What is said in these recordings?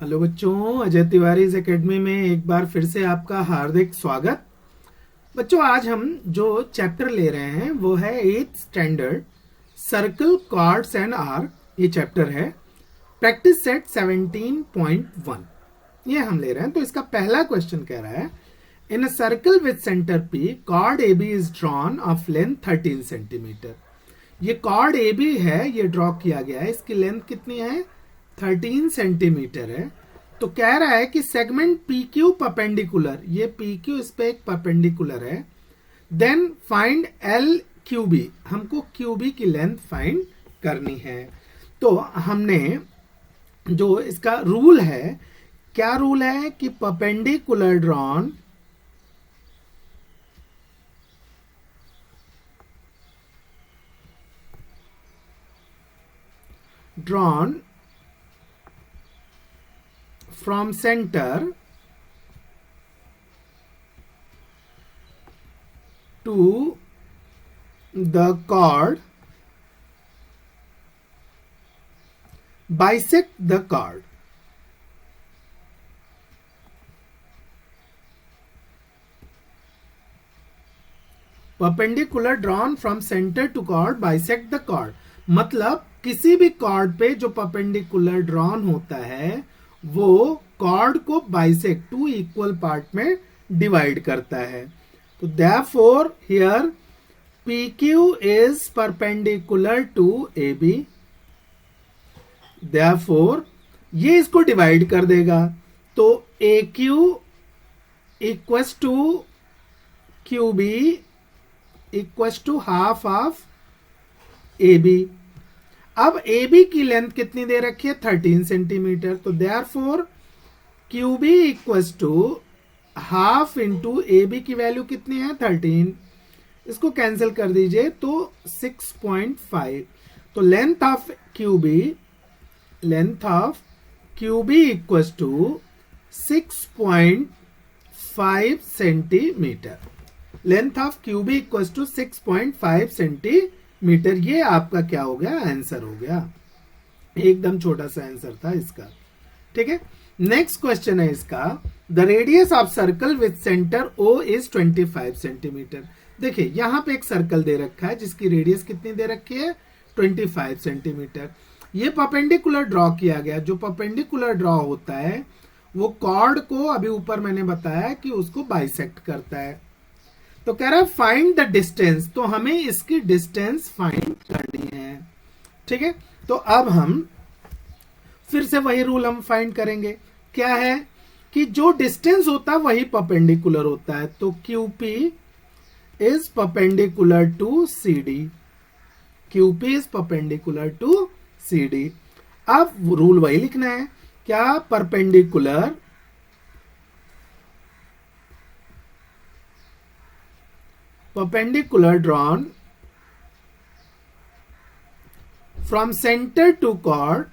Hello बच्चों, Ajay Tiwari academy में एक बार फिर से आपका हार्दिक स्वागत। बच्चों, आज हम जो चैप्टर ले रहे हैं वो है 8th standard circle chords and arc. ये चैप्टर है प्रैक्टिस सेट 17.1। ये हम ले रहे हैं। तो इसका पहला क्वेश्चन कह रहा है, in a circle with centre P chord A B is drawn of length 13 centimetre. ये कॉर्ड ए बी है, ये ड्रॉ किया गया है। इसकी लेंथ कितनी है? 13 सेंटीमीटर है। तो कह रहा है कि सेगमेंट पी क्यू परपेंडिकुलर, ये पी क्यू इस पे एक परपेंडिकुलर है। Then find L Q B, हमको क्यू बी की लेंथ फाइंड करनी है। तो हमने जो इसका रूल है, क्या रूल है कि perpendicular drawn from center to the chord bisect the chord। Perpendicular drawn from centre to chord bisect the chord, मतलब किसी भी कॉर्ड पे जो परपेंडिकुलर ड्रॉन होता है वो कॉर्ड को बाइसेक्ट, टू इक्वल पार्ट में डिवाइड करता है। तो therefore here P Q is perpendicular to A B, therefore ये इसको डिवाइड कर देगा। तो A Q equals to Q B equals to half of A B. अब ए बी की लेंथ कितनी दे रखी है? 13 सेंटीमीटर। तो therefore Q B equals to half into A B की वैल्यू कितनी है? 13। इसको कैंसिल कर दीजिए तो 6.5। तो length of Q B equals to 6.5 centimetre. Length of Q B equals to 6.5 centimetre. ये आपका क्या हो गया? आंसर हो गया। एकदम छोटा सा आंसर था इसका। ठीक है, नेक्स्ट क्वेश्चन है इसका, the radius of circle with centre O is 25 centimetre. देखिए यहां पे एक सर्कल दे रखा है जिसकी रेडियस कितनी दे रखी है? 25 सेंटीमीटर। ये परपेंडिकुलर ड्रॉ किया गया। जो परपेंडिकुलर ड्रॉ होता है वो कॉर्ड को, अभी ऊपर मैंने बताया कि उसको बाइसेक्ट करता है। तो कह रहा है फाइंड द डिस्टेंस, तो हमें इसकी डिस्टेंस फाइंड करनी है। ठीक है, तो अब हम फिर से वही रूल हम फाइंड करेंगे। क्या है कि जो डिस्टेंस होता है वही परपेंडिकुलर होता है। तो Q P is perpendicular to C D, Q P is perpendicular to C D. अब रूल वही लिखना है, क्या? Perpendicular drawn from center to chord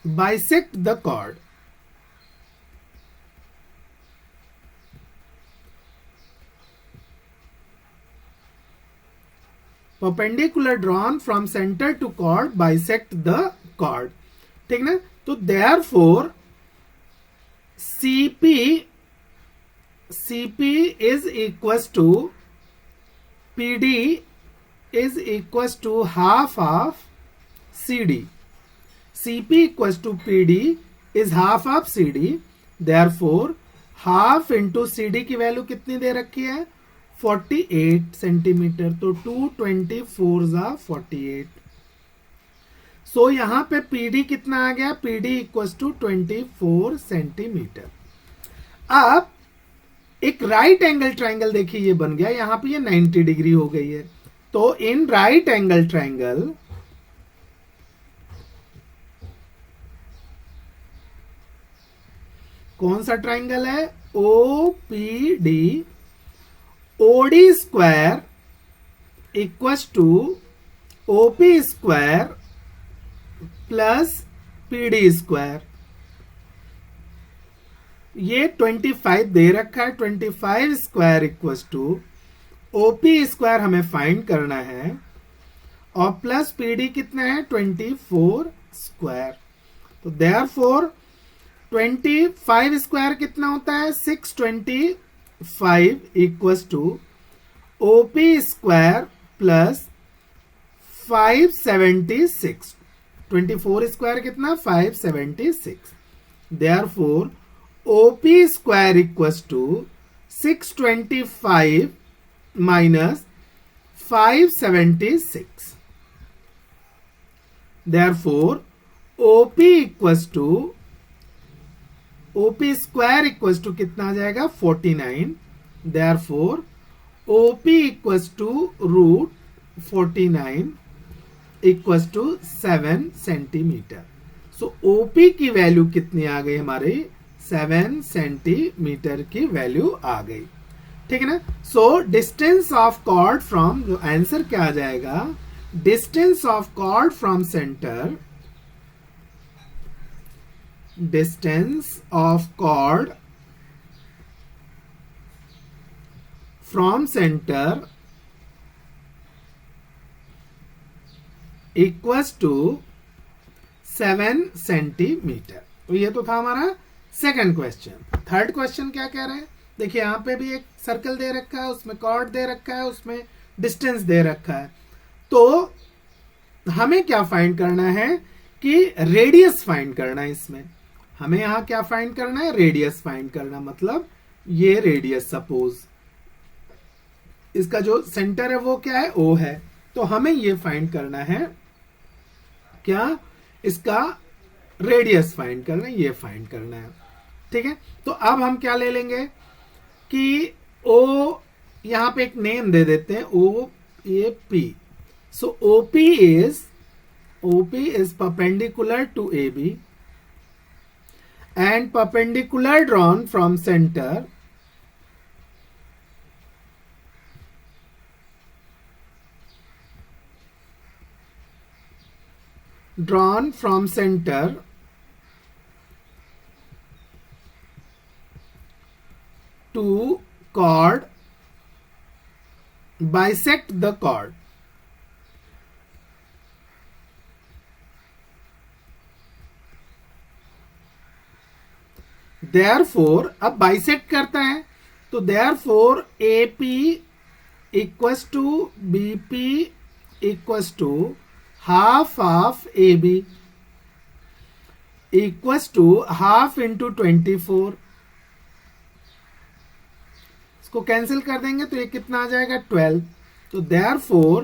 bisect the chord। perpendicular drawn from center to chord bisect the chord। ठीक ना? तो therefore CP is equals to PD is equals to half of CD। CP equals to PD is half of CD। therefore half into CD की value कितनी दे रखी है? 48 centimetre. तो 224 48। सो यहां पे पीडी कितना आ गया? PD equals to 24 centimetre. अब एक राइट एंगल ट्राइंगल देखिए ये बन गया। यहां पे ये 90 डिग्री हो गई है। तो इन राइट एंगल ट्राइंगल कौन सा ट्राइंगल है? O P D. OD square equals to OP square plus PD square. ये 25 दे रखा है। 25 square equals to OP square हमें फाइंड करना है और प्लस पीडी कितना है 24 स्क्वायर। तो देयरफॉर 25 स्क्वायर कितना होता है 625 equals to OP square plus 576। 24 square कितना 576। Therefore OP square equals to 625 minus 576। Therefore, OP equals to OP square equals to कितना आ जाएगा 49। Therefore, OP equals to root 49 equals to 7 centimetre. So OP की value कितनी आ गई हमारी 7 centimetre की value आ गई। ठीक है ना। So distance of chord from, जो आंसर क्या आ जाएगा, distance of chord from centre, distance of chord from centre equals to 7 centimetre. तो ये तो था हमारा सेकंड क्वेश्चन। थर्ड क्वेश्चन क्या कह रहे हैं, देखिए यहां पे भी एक सर्कल दे रखा है, उसमें कॉर्ड दे रखा है, उसमें डिस्टेंस दे रखा है। तो हमें क्या फाइंड करना है कि रेडियस फाइंड करना है। इसमें हमें यहां क्या फाइंड करना है, रेडियस फाइंड करना। मतलब ये रेडियस, सपोज इसका जो सेंटर है वो क्या है, ओ है। तो हमें ये फाइंड करना है क्या, इसका रेडियस फाइंड करना है, ये फाइंड करना है। ठीक है। तो अब हम क्या ले लेंगे कि ओ, यहां पे एक नेम दे देते हैं, O A P. So OP is perpendicular to AB and perpendicular drawn from center to chord, bisect the chord। Therefore, अब बाइसेक्ट करता है तो therefore AP equals to BP equals to half of AB equals to half into 24। इसको cancel कर देंगे तो ये कितना आ जाएगा 12। तो therefore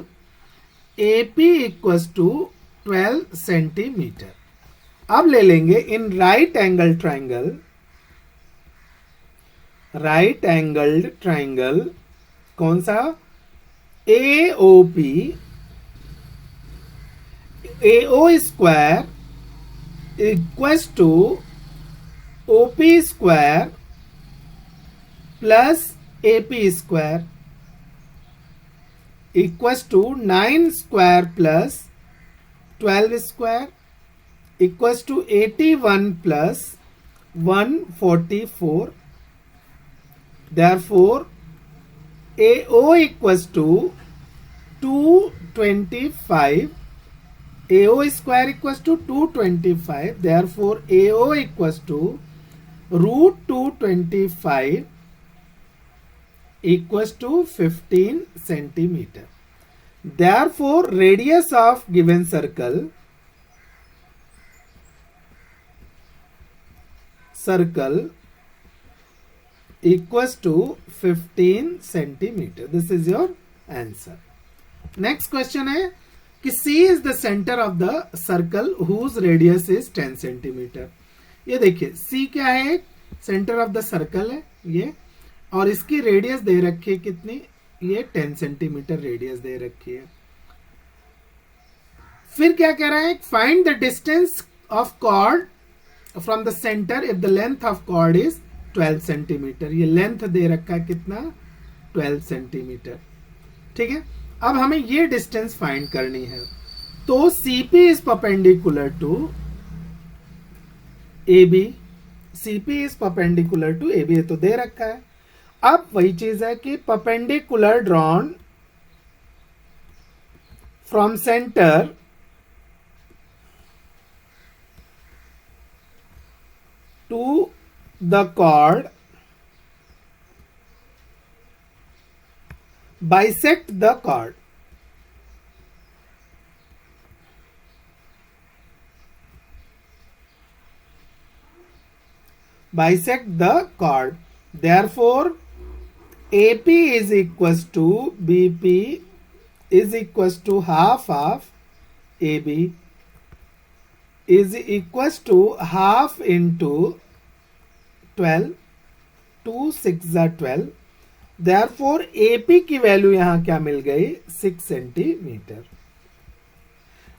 AP equals to 12 centimetre. अब ले लेंगे in right angle triangle, right angled triangle कौन सा, AOP, AO square equals to OP square plus AP square equals to 9 square plus 12 square equals to 81 plus 144। Therefore, AO equals to 225, AO square equals to 225. Therefore, AO equals to root 225 equals to 15 centimeter. Therefore, radius of given circle equals to 15 centimetre. This is your answer. Next question है कि C is the centre of the circle whose radius is 10 centimetre. ये देखिए C क्या है, centre of the circle है ये, और इसकी रेडियस दे रखी है कितनी, ये 10 सेंटीमीटर रेडियस दे रखी है। फिर क्या कह रहा है, find the distance of chord from the centre if the length of chord is 12 centimetre. ये लेंथ दे रखा है कितना, 12 सेंटीमीटर। ठीक है। अब हमें ये डिस्टेंस फाइंड करनी है। तो CP is perpendicular to AB, CP is perpendicular to AB, तो दे रखा है। अब वही चीज है कि perpendicular drawn from centre to the chord bisect the chord. Bisect the chord. Therefore, AP is equals to BP is equals to half of AB is equals to half into 12. 2 6 12. Therefore, AP की value यहां क्या मिल गई? 6 centimetre.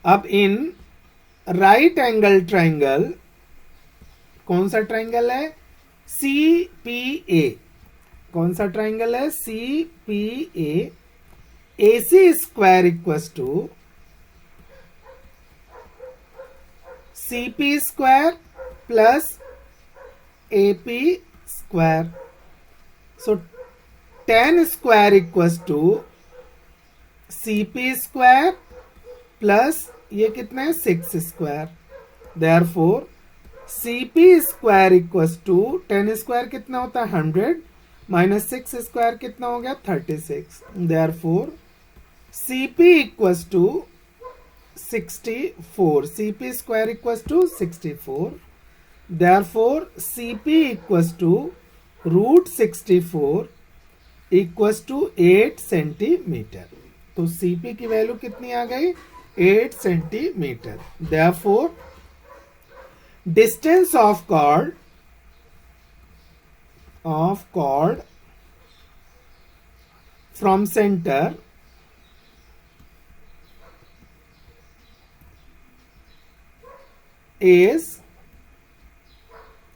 अब इन right angle triangle, कौन सा triangle है? CPA. कौन सा ट्राइंगल है? CPA. AC square equals to CP square plus AP square. So tan square equals to CP square plus ये कितना है? 6 square. Therefore CP square equals to tan square कितना होता है? 100 माइनस 6 स्क्वायर कितना हो गया? 36. Therefore CP equals to 64. CP square equals to 64. Therefore CP equals to root 64 equals to 8 centimetre. तो CP की वैल्यू कितनी आ गई? 8 centimetre. Therefore distance of chord from centre is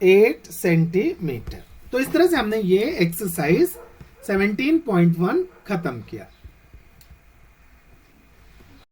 8 centimetre. तो इस तरह से हमने ये एक्सरसाइज 17.1 खत्म किया.